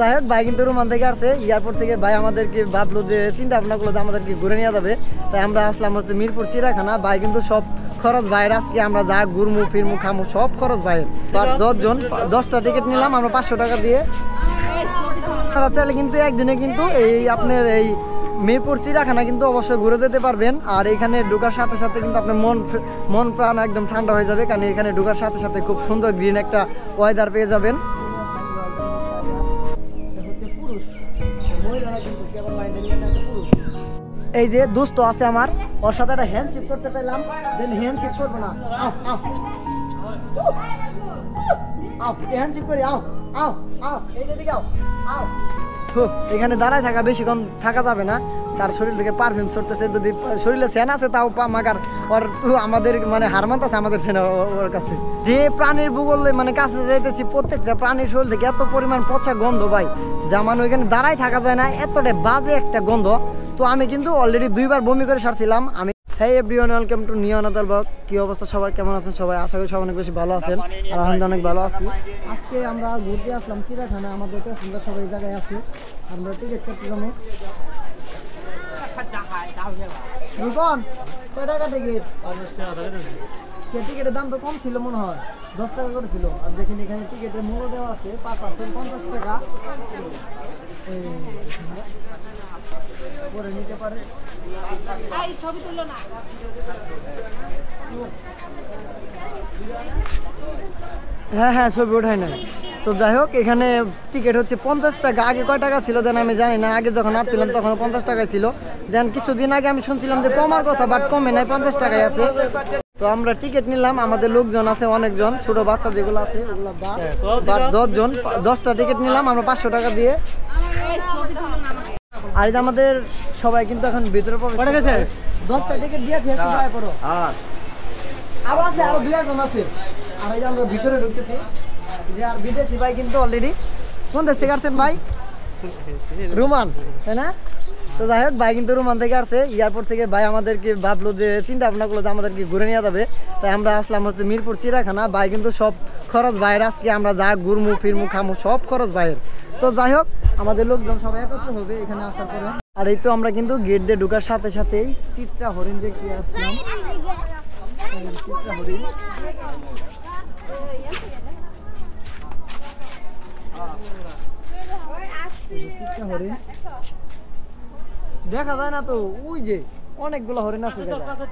যাই হোক ভাই কিন্তু রোমান থেকে আসছে এয়ারপোর্ট থেকে ভাই আমাদেরকে ভাবলো যে চিন্তা ভাবনা করলো যে আমাদেরকে ঘুরে নিয়ে যাবে, তাই আমরা আসলাম হচ্ছে মিরপুর চিড়িয়াখানা। ভাই কিন্তু সব খরচ ভাইয়ের, আজকে আমরা যা ঘুরমু ফিরমু খামু সব খরচ ভাইয়ের। 10 জন 10টা টিকিট নিলাম আমরা 500 টাকা দিয়ে। আপনারা চাইলে কিন্তু একদিনে কিন্তু এই আপনার এই মিরপুর চিড়িয়াখানা কিন্তু অবশ্যই ঘুরে যেতে পারবেন। আর এখানে ঢোকার সাথে সাথে কিন্তু আপনার মন প্রাণ একদম ঠান্ডা হয়ে যাবে, কারণ এখানে ঢোকার সাথে সাথে খুব সুন্দর গ্রিন একটা ওয়েদার পেয়ে যাবেন। এই যে দোস্ত আছে আমার, ওর সাথে একটা হ্যান্ডশেক করতে চাইলাম, দেন হ্যান্ডশেক করবো না, আও আও আও হ্যান্ডশেক করি, আও আও আও এই দিকে আও আও। এখানে দাঁড়ায় থাকা বেশিক্ষণ থাকা যাবে না, তার শরীর থেকে পারফিউম ছড়তেছে, যদি শরীরে সেন আছে তাও মাগার ওর তো আমাদের মানে হারমাত আছে আমাদের সেনা ওর কাছে। যে প্রাণীর ভূগোলে মানে কাছে যাইতেছি প্রত্যেকটা প্রাণীর শরীর থেকে এত পরিমাণ পচা গন্ধ ভাই, যা মানে ওইখানে দাঁড়ায় থাকা যায় না, এতটা বাজে একটা গন্ধ। তো আমি কিন্তু অলরেডি 2বার বমি করে সারছিলাম আমি। হ্যাঁ everyone, welcome to new another blog. কি অবস্থা সবার, কেমন আছেন সবাই? আশা করি সবাই অনেক বেশি ভালো আছেন। আলহামদুলিল্লাহ অনেক ভালো আছি। আজকে আমরা ঘুরতে আসলাম চিড়িয়াখানা, আমাদের প্যাসেঞ্জার সবাই এই জায়গায় আছে, আমরা টিকিট কাটতে যাবো। রুকন কয় টাকা টিকিট? টিকিটের দাম তো কম ছিল মনে হয়, 10 টাকা করে ছিল। আর দেখেন এখানে টিকিটের মূল্য দেওয়া আছে পার পার্সন 50 টাকা করে নিতে পারে। হ্যাঁ হ্যাঁ ছবি ওঠাই না। তো যাই হোক এখানে টিকিট হচ্ছে 50 টাকা। আগে কয় টাকা ছিল দেন আমি জানি না, আগে যখন আসছিলাম তখন 50 টাকায় ছিল। দেন কিছুদিন আগে আমি শুনছিলাম যে কমার কথা, বাট কমে নাই, 50 টাকায় আছে। তো আমরা টিকিট নিলাম, আমাদের লোকজন আছে অনেকজন, ছোট বাচ্চা যেগুলো আছে ওগুলো বাদ 10 জন, 10টা টিকিট নিলাম আমরা 500 টাকা দিয়ে। আর এই যে আমাদের সবাই কিন্তু এখন ভিতরে প্রবেশ করে গেছে, 10টা টিকিট দিয়েছে সবাই পড়ো। আরো আছে, আরো 2 জন আছে। আর এই যে আমরা ভিতরে ঢুকতেছি, যে আর বিদেশি ভাই কিন্তু অলরেডি কোন দেশ থেকে আসছেন ভাই? রোমান, তাই না? তো যাই হোক ভাই কিন্তু রোমান থেকে আসছে এয়ারপোর্ট থেকে। ভাই আমাদেরকে ভাবলো যে চিন্তা ভাবনা করলো যে আমাদেরকে ঘুরে নিয়ে যাবে, তাই আমরা আসলাম হচ্ছে মিরপুর চিড়িয়াখানা। ভাই কিন্তু সব খরচ ভাইয়ের, আজকে আমরা যা ঘুরমু ফিরমু খামু সব খরচ ভাইয়ের। তো যাই হোক আমাদের লোকজন সবাই একত্র হবে এখানে আসার পরে। আর এই তো আমরা কিন্তু গেট দিয়ে ঢোকার সাথে সাথেই চিত্রা হরিণ দেখতে আসলাম। চিত্রা হরিণ দেখা যায় না তো, ওই যে অনেকগুলো হরিণ আছে কাছে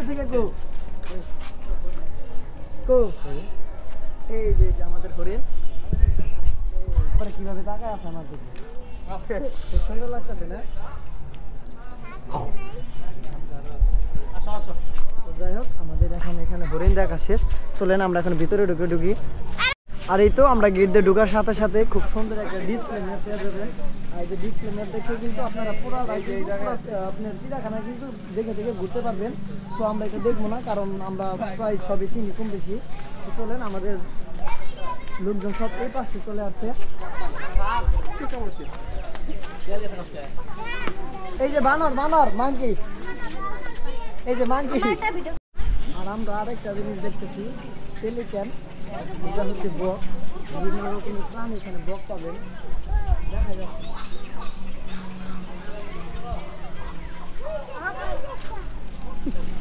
থেকে। এই যে আমাদের হরিণ কিভাবে তাকায় আছে আমার দিকে, খুব সুন্দর লাগতেছে না? যাই হোক আমাদের এখন এখানে হরিণ দেখা শেষ, চলেন আমরা এখন ভিতরে ঢুকি। আর এই তো আমরা গেট দিয়ে ঢোকার সাথে সাথে খুব সুন্দর একটা ডিসপ্লে ম্যাপ পেয়ে যাবেন। আর এই যে ডিসপ্লে ম্যাপ দেখে কিন্তু আপনারা পুরো আপনার চিড়িয়াখানা কিন্তু দেখে দেখে ঘুরতে পারবেন। সো আমরা এটা দেখবো না, কারণ আমরা প্রায় সবই চিনি কম বেশি। তো চলেন, আমাদের লোকজন সব এই পাশে চলে আসছে। এই যে বানর মাঙ্কি, এই যে মাঙ্কি। আর আমরা আরেকটা জিনিস দেখতেছি, পেলিক্যান, এটা হচ্ছে বক। বিভিন্ন রকমের প্রাণী এখানে বক পাবেন, দেখা যাচ্ছে।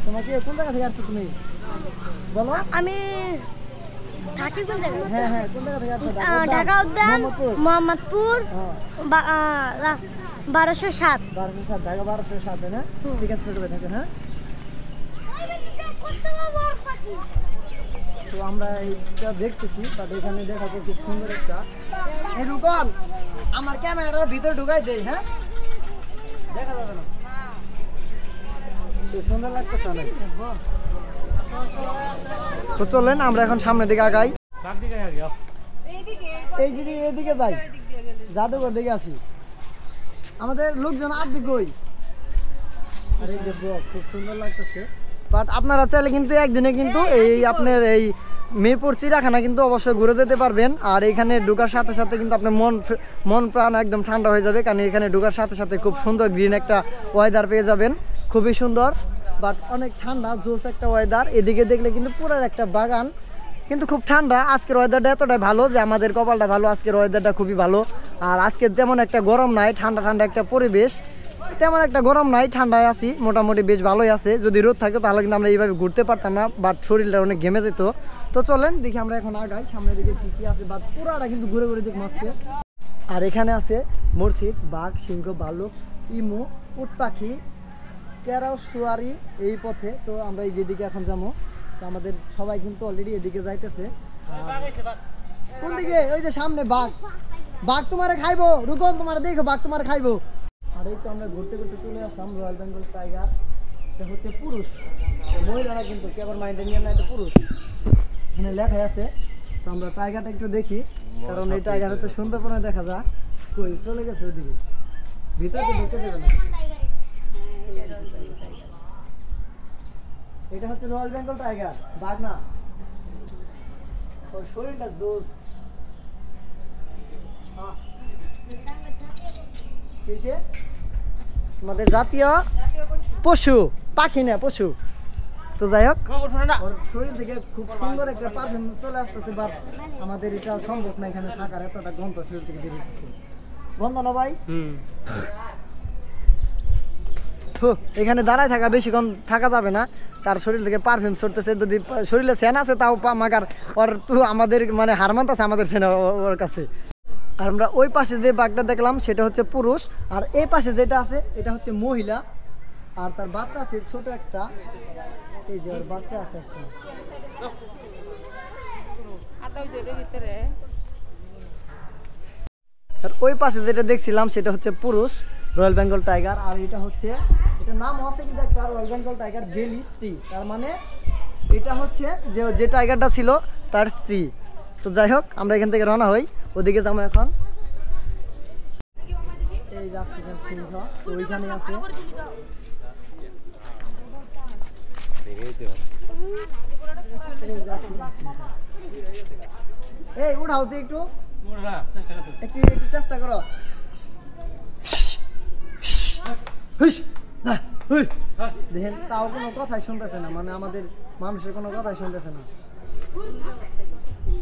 তোমাকে কোন জায়গা থেকে আসছো তুমি বলো? আমি থাকি কোন জায়গায়? হ্যাঁ হ্যাঁ কোন জায়গা থেকে আসছো? ঢাকা উদ্যান, মোহাম্মদপুর, 1207। 1207, ঢাকা 1207, না? ঠিক আছে, ছোট ভাই থাকে। হ্যাঁ তো আমরা এইটা দেখতেছি, বাট এখানে দেখাতে খুব সুন্দর একটা। এই রুকন আমার ক্যামেরাটার ভিতরে ঢুকাই দেই, হ্যাঁ দেখা যাবে না, খুব সুন্দর লাগতেছে অনেক। তো চলেন আমরা এখন সামনের দিকে আগাই, এইদিকে যাই, জাদুঘর দিকে আসি। আমাদের লোকজন আর দিকই। আর এই যে বক খুব সুন্দর লাগতেছে। বাট আপনারা চাইলে কিন্তু একদিনে কিন্তু এই আপনার এই মিরপুর চিড়িয়াখানা কিন্তু অবশ্যই ঘুরে যেতে পারবেন। আর এখানে ঢোকার সাথে সাথে কিন্তু আপনার মন প্রাণ একদম ঠান্ডা হয়ে যাবে, কারণ এখানে ঢোকার সাথে সাথে খুব সুন্দর গ্রিন একটা ওয়েদার পেয়ে যাবেন, খুবই সুন্দর। বাট অনেক ঠান্ডা জোস একটা ওয়েদার। এদিকে দেখলে কিন্তু পুরো একটা বাগান, কিন্তু খুব ঠান্ডা। আজকের ওয়েদারটা এতটাই ভালো যে আমাদের কপালটা ভালো, আজকের ওয়েদারটা খুবই ভালো। আর আজকে তেমন একটা গরম নাই, ঠান্ডা ঠান্ডা একটা পরিবেশ, তেমন একটা গরম নাই, ঠান্ডায় আছি মোটামুটি, বেশ ভালোই আছে। যদি রোদ থাকতো তাহলে কিন্তু আমরা এইভাবে ঘুরতে পারতাম না, বাট শরীরটা অনেক ঘেমে যেত। তো চলেন দেখি আমরা এখন আগাই, সামনের দিকে কী কী আছে, বাট পুরাটা কিন্তু ঘুরে ঘুরে দেখবো আজকে। আর এখানে আছে মসজিদ, বাঘ, সিংহ, ভাল্লুক, ইমু, উট পাখি, কেরাউশুয়ারি এই পথে। তো আমরা এই যেদিকে এখন যাবো, তো আমাদের সবাই কিন্তু অলরেডি এদিকে যাইতেছে। কোন দিকে? ওই যে সামনে বাঘ, বাঘ তোমারে খাইবো, রুকো তোমার দেখো, বাঘ তোমার খাইবো। আর এই তো আমরা ঘুরতে ঘুরতে চলে আসলাম রয়্যাল বেঙ্গল টাইগার। এটা হচ্ছে পুরুষ, মহিলারা কিন্তু কেবল মাইন্ডে নিয়ে না, এটা পুরুষ, এখানে লেখা আছে। তো আমরা টাইগারটা একটু দেখি, কারণ এই টাইগার হচ্ছে সুন্দরবনে দেখা যায়। কই চলে গেছে ওদিকে, ভিতরে তো ঢুকতে দেবে না। এটা হচ্ছে রয়্যাল বেঙ্গল টাইগার, বাঘ না। ওর শরীরটা জোস। আমাদের জাতীয় পশু, পাখি না পশু। তো যাই হোক, ওর শরীর থেকে খুব সুন্দর একটা পারফিউম চলে আসতেছে, বাট আমাদের এটা সম্ভব না এখানে থাকার, এতটা গন্ধ শরীর থেকে বেরিয়েছে। গন্ধ না ভাই? এখানে দাঁড়ায় থাকা বেশিক্ষণ থাকা যাবে না, তার শরীর থেকে পারফিউম ছড়তেছে। যদি শরীরে সেন আছে তাও মাগার, ওর তো আমাদের মানে হারমান্ত আছে আমাদের সেনা ওর কাছে। আর আমরা ওই পাশে যে বাঘটা দেখলাম সেটা হচ্ছে পুরুষ, আর এই পাশে যেটা আছে এটা হচ্ছে মহিলা, আর তার বাচ্চা আছে ছোট একটা, এই যে ওর বাচ্চা আছে একটা। আর ওই পাশে যেটা দেখছিলাম সেটা হচ্ছে পুরুষ রয়্যাল বেঙ্গল টাইগার, আর এটা হচ্ছে, এটা নাম আছে কিন্তু একটা রয়্যাল বেঙ্গল টাইগার বেলি স্ত্রী, তার মানে এটা হচ্ছে যে টাইগারটা ছিল তার স্ত্রী। তো যাই হোক, আমরা এখান থেকে রওনা হই, ওদিকে যাবো এখন। এই যে আফ্রিকান সিংহ ওইখানে আছে। এই উঠাও তো একটু, একটু চেষ্টা করো। দেখেন তাও কোনো কথাই শুনতেছে না, মানে আমাদের মানুষের কোনো কথাই শুনতেছে না।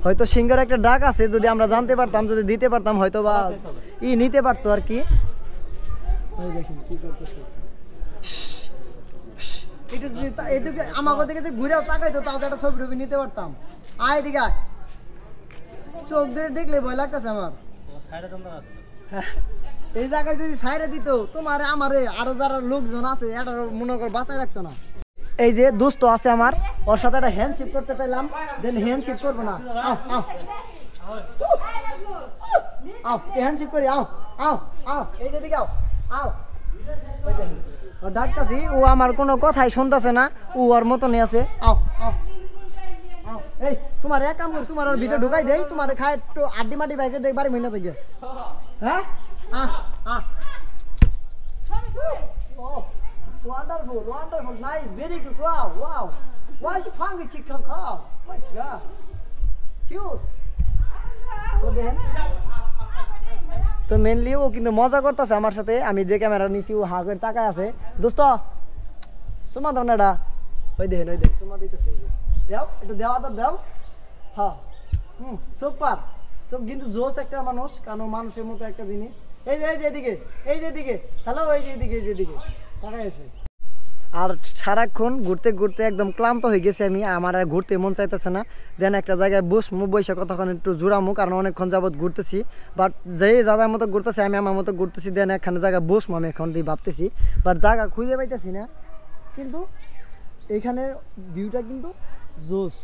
হয়তো সিংহের একটা ডাক আছে, যদি আমরা জানতে পারতাম, যদি দিতে পারতাম হয়তো বা নিতে পারতো আর কি। দেখেন কি করতেছে, একটু যদি এদিকে আমাকে দিকে ঘুরেও তাকাইতো তাও তো একটা ছবি টবি নিতে পারতাম। আয় এদিকে আয়, চোখ ধরে দেখলে ভয় লাগতেছে আমার। এই জায়গায় যদি সাইরে দিত তোমার আমারে আরো যারা লোকজন আছে এটা মনে করে বাঁচায় রাখতো না। এই যে দোস্ত আছে আমার, ওর সাথে একটা হ্যান্ডশিপ করতে চাইলাম, দেন হ্যান্ডশিপ করবো না। আও আও আও হ্যান্ডশিপ করি, আও আও আও এই যে দিকে আও আও। ও ডাকতাছি, ও আমার কোনো কথাই শুনতেছে না, ও ওর মতনই আছে। আও আও আও, এই তোমার এক কাম করি, তোমার ওর ভিতরে ঢুকাই দেই, তোমার খায় একটু আড্ডি মাড্ডি বাইকে দেখ বাড়ি মহিনা থেকে। হ্যাঁ wonderful, wonderful, nice, very good, wow, wow. Why is she funky chicken cow? My God, huge. তো দেখেন, তো মেনলি ও কিন্তু মজা করতেছে আমার সাথে। আমি যে ক্যামেরা নিছি ও হা করে তাকায় আছে। দোস্ত সুমা দাও না, এটা ওই দেখেন, ওই দেখ সুমা দিতেছে। দেও একটু, দেওয়া তো দেও। হ্যাঁ সুপার। তো কিন্তু জোস একটা মানুষ, কারণ মানুষের মতো একটা জিনিস। এই যে এদিকে, এই যে এদিকে, হ্যালো, এই যে এদিকে, এই যে এদিকে তাকায় আছে। আর সারাক্ষণ ঘুরতে ঘুরতে একদম ক্লান্ত হয়ে গেছে আমি, আমার আর ঘুরতে মন চাইতেছে না। দেন একটা জায়গায় বসমু, বৈশা কতক্ষণ একটু জোড়ামু, কারণ অনেকক্ষণ যাবত ঘুরতেছি। বাট যেই যাদের মতো ঘুরতেছি আমি আমার মতো ঘুরতেছি, দেন একখানে জায়গায় বসমু আমি এখন দিয়ে ভাবতেছি, বাট জায়গা খুঁজে পাইতেছি না। কিন্তু এইখানের ভিউটা কিন্তু জোস,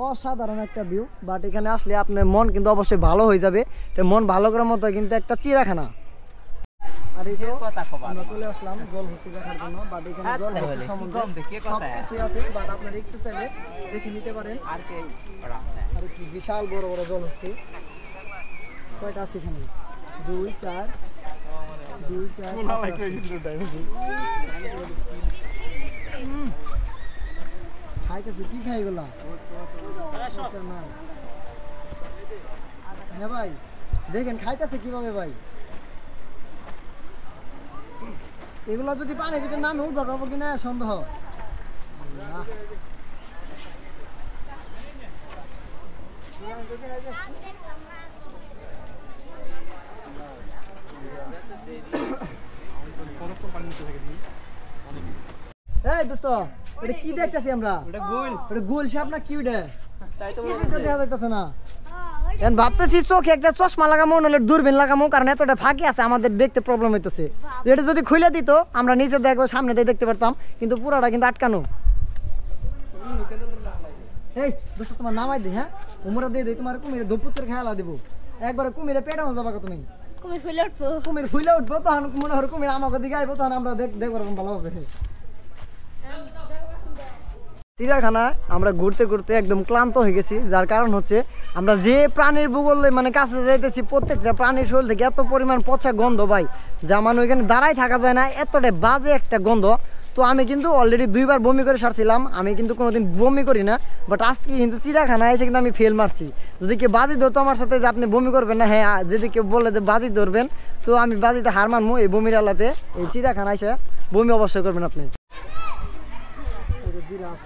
অসাধারণ একটা ভিউ। বাট এখানে আসলে আপনার মন কিন্তু অবশ্যই ভালো হয়ে যাবে। মন ভালো করার মতো কিন্তু একটা চিড়িয়াখানা। আর এই তো আমরা চলে আসলাম জলহস্তি দেখার জন্য, বাট এখানে জলহস্তি সম্বন্ধে সবকিছু আছে, বাট আপনারা একটু চাইলে দেখে নিতে পারেন। আর কি বিশাল বড় বড় জলহস্তি, কয়টা আছে এখানে? 2 4 2 4 খাইতেছি, কি খাই এগুলা? হ্যাঁ ভাই দেখেন খাইতেছে কিভাবে ভাই। এগুলো যদি পানির ভিতরে নামে উঠবো পাবো কিনা সন্দেহ। এই দোস্ত এটা কি দেখতেছি আমরা? এটা গোল সাপ না কি ওটা? কিছু তো দেখা যাইতেছে না। এখন ভাবতেছি চোখে একটা চশমা লাগামো নাহলে দূরবীন লাগামো, কারণ এতটা ফাঁকি আছে আমাদের দেখতে প্রবলেম হইতেছে। এটা যদি খুলে দিত আমরা নিচে দেখবো সামনে দিয়ে দেখতে পারতাম, কিন্তু পুরাটা কিন্তু আটকানো। এই দোস্ত তোমার নামাই দিই, হ্যাঁ উমরা দিয়ে দিই, তোমার কুমিরে ধপুত্রের খেয়ালা দিব একবারে, কুমিরে পেটে যাবা তুমি, কুমির ফুলে উঠবো তখন মনে হয় কুমির আমাকে দিকে আইবো, তখন আমরা দেখবো ভালো হবে। চিড়িয়াখানায় আমরা ঘুরতে ঘুরতে একদম ক্লান্ত হয়ে গেছি, যার কারণ হচ্ছে আমরা যে প্রাণীর ভূগোলে মানে কাছে যাইতেছি প্রত্যেকটা প্রাণীর শরীর থেকে এত পরিমাণ পচা গন্ধ ভাই, যা মানে ওইখানে দাঁড়াই থাকা যায় না, এতটা বাজে একটা গন্ধ। তো আমি কিন্তু অলরেডি 2 বার বমি করে সারছিলাম, আমি কিন্তু কোনোদিন বমি করি না, বাট আজকে কিন্তু চিড়িয়াখানায় এসে কিন্তু আমি ফেল মারছি। যদি কেউ বাজি ধরতো আমার সাথে যে আপনি বমি করবেন না, হ্যাঁ যদি কেউ বলে যে বাজি ধরবেন তো আমি বাজিতে হার মানবো এই বমির আলাপে। এই চিড়িয়াখানায় এসে বমি অবশ্যই করবেন আপনি। জিরাফ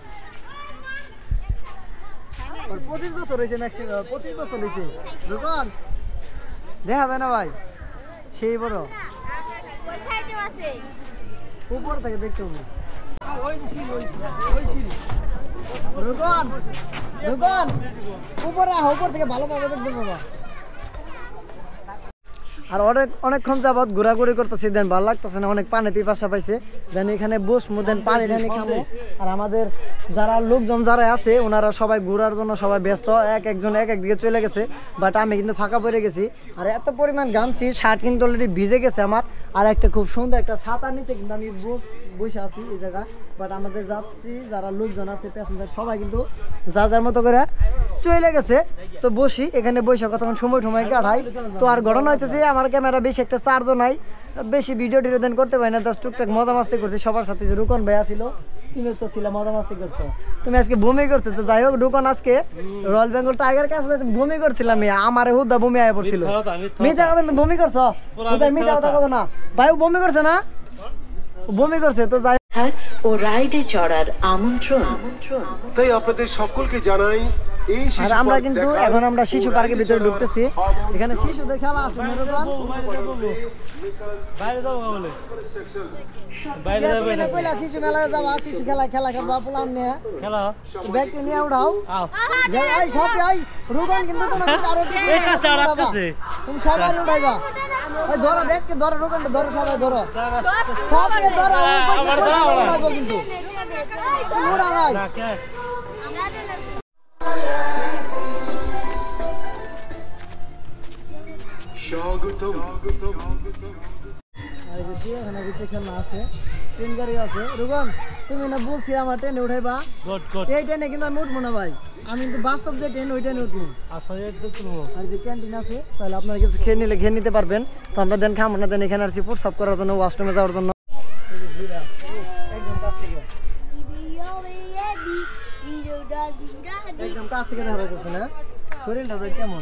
25 বছর হয়েছে, ম্যাক্সিমাম 25 বছর হয়েছে। দোকান দেখাবে না ভাই, সেই বড় উপর থেকে দেখতে হবে। রুকন রুকন উপরে উপর থেকে ভালোভাবে দেখতে বাবা। আর অনেকক্ষণ যাবত ঘোরাঘুরি করতেছি, দেন ভালো লাগতেছে না, অনেক পানি পিপাসা পাইছে, দেন এখানে বসবো, দেন পানি টানি খাবো। আর আমাদের যারা লোকজন যারা আছে ওনারা সবাই ঘোরার জন্য সবাই ব্যস্ত, একজন এক দিকে চলে গেছে, বাট আমি কিন্তু ফাঁকা পড়ে গেছি। আর এত পরিমাণ ঘামছি, শার্ট কিন্তু অলরেডি ভিজে গেছে আমার। আর একটা খুব সুন্দর একটা ছাতার নিচে কিন্তু আমি বসে আছি এই জায়গায়, বাট আমাদের যাত্রী যারা লোকজন আছে প্যাসেঞ্জার সবাই কিন্তু যার মতো করে চলে গেছে। তো বসি এখানে বসে কতক্ষণ সময় কাটাই। তো আর ঘটনা হচ্ছে আমার ক্যামেরা বেশি একটা চার্জও নাই, বেশি ভিডিও দেন করতে পারি না, জাস্ট টুকটাক মজা মাস্তি করছি সবার সাথে। যে রুকন ভাই আসিল, তুমি তো ছিল মজা মাস্তি করছো, তুমি আজকে বমি করছো। তো যাই হোক রুকন আজকে রয়্যাল বেঙ্গল টাইগার কাছে বমি করছিলাম, আমার হুদা বমি আয় পড়ছিল। মিথ্যা কথা তুমি বমি করছো, মিথ্যা কথা কব না ভাই, ও বমি করছে না, বমি করছে। তো যাই ও রাইডে চড়ার আমন্ত্রণ। তাই আপনাদের সকলকে জানাই আর আমরা কিন্তু এখন আমরা শিশু পার্কের ভিতরে ঢুকতেছি। এখানে শিশুদের খেলা আছে না রুকন? তুমি না কইলা শিশু মেলায় যাবা, শিশু খেলা খেলবা, পোলাম নিয়ে ব্যাগটি নিয়ে উঠাও। এই সব এই রুকন কিন্তু কোনো কারো কিছু তুমি সবাই উঠাইবা। ওই ধরো ব্যাগকে ধরো, রুকনটা ধরো, সবাই ধরো, সবকে ধরো, উঠাবো কিন্তু উড়া নাই। খেলা আছে, ট্রেন গাড়ি আছে। রুকন তুমি না বলছি আমার ট্রেনে উঠাইবা, এই ট্রেনে কিন্তু আমি উঠবো না ভাই, আমি কিন্তু বাস্তব যে ট্রেন ওই ট্রেনে উঠবো। আর যে ক্যান্টিন আছে তাহলে আপনারা কিছু খেয়ে নিলে খেয়ে নিতে পারবেন। তো আমরা দেন খাবো না, দেন এখানে আসছি প্রস্রাব করার জন্য, ওয়াশরুমে যাওয়ার জন্য। একদম কাছ থেকে দেখা যাচ্ছে না, শরীরটা কেমন,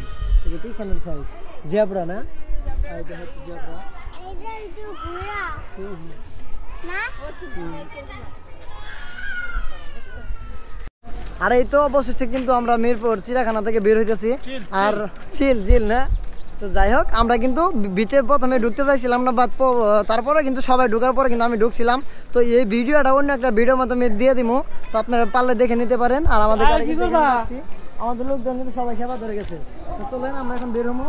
পিছনের সাইজ জেব্রা না, জেব্রা। আর এই তো অবশেষে কিন্তু আমরা মিরপুর চিড়িয়াখানা থেকে বের হইতেছি। আর চিল না, তো যাই হোক আমরা কিন্তু ভিতরে প্রথমে ঢুকতে চাইছিলাম না, বাট তারপরে কিন্তু সবাই ঢুকার পরে কিন্তু আমি ঢুকছিলাম। তো এই ভিডিওটা অন্য একটা ভিডিওর মাধ্যমে দিয়ে দিব, তো আপনারা পারলে দেখে নিতে পারেন। আর আমাদের আমাদের লোকজন কিন্তু সবাই খেপা ধরে গেছে। তো চলেন আমরা এখন বের হবো।